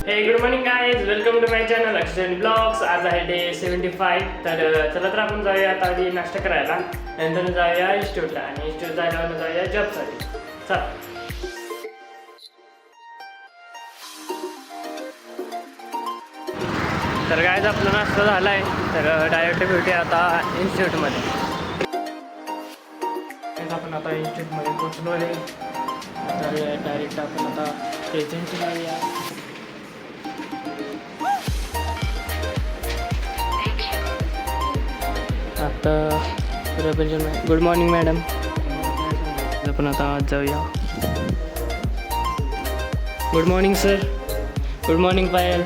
हे good morning guys, welcome to my channel Akshay blogs. आज आहे डे 75. तर चला तर आपण जाऊया आता आधी नाश्ता करायला, नंतर जाऊया इन्स्टिट्यूटला आणि इन्स्टिट्यूट जायला जाऊया जॉबसाठी. चला. तर गाईज आपला नाश्ता झाला आहे, तर डायरेक्ट भेटूया आता इन्स्टिट्यूटमध्ये. आपण आता इन्स्टिट्यूटमध्ये पोचलो आहे, तर डायरेक्ट आपण आता प्रेझेंट जाऊया. आता गुड मॉर्निंग मॅडम. आपण आता आज जाऊया. Good morning sir. Good morning Payal.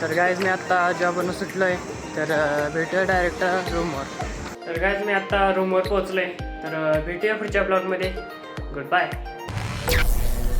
तर गाईज मी आत्ता जॉबवरून सुटलो आहे, तर भेटूया डायरेक्ट रूमवर. तर गाईज मी आत्ता रूमवर पोहोचलो आहे, तर भेटूया पुढच्या ब्लॉगमध्ये. Good bye.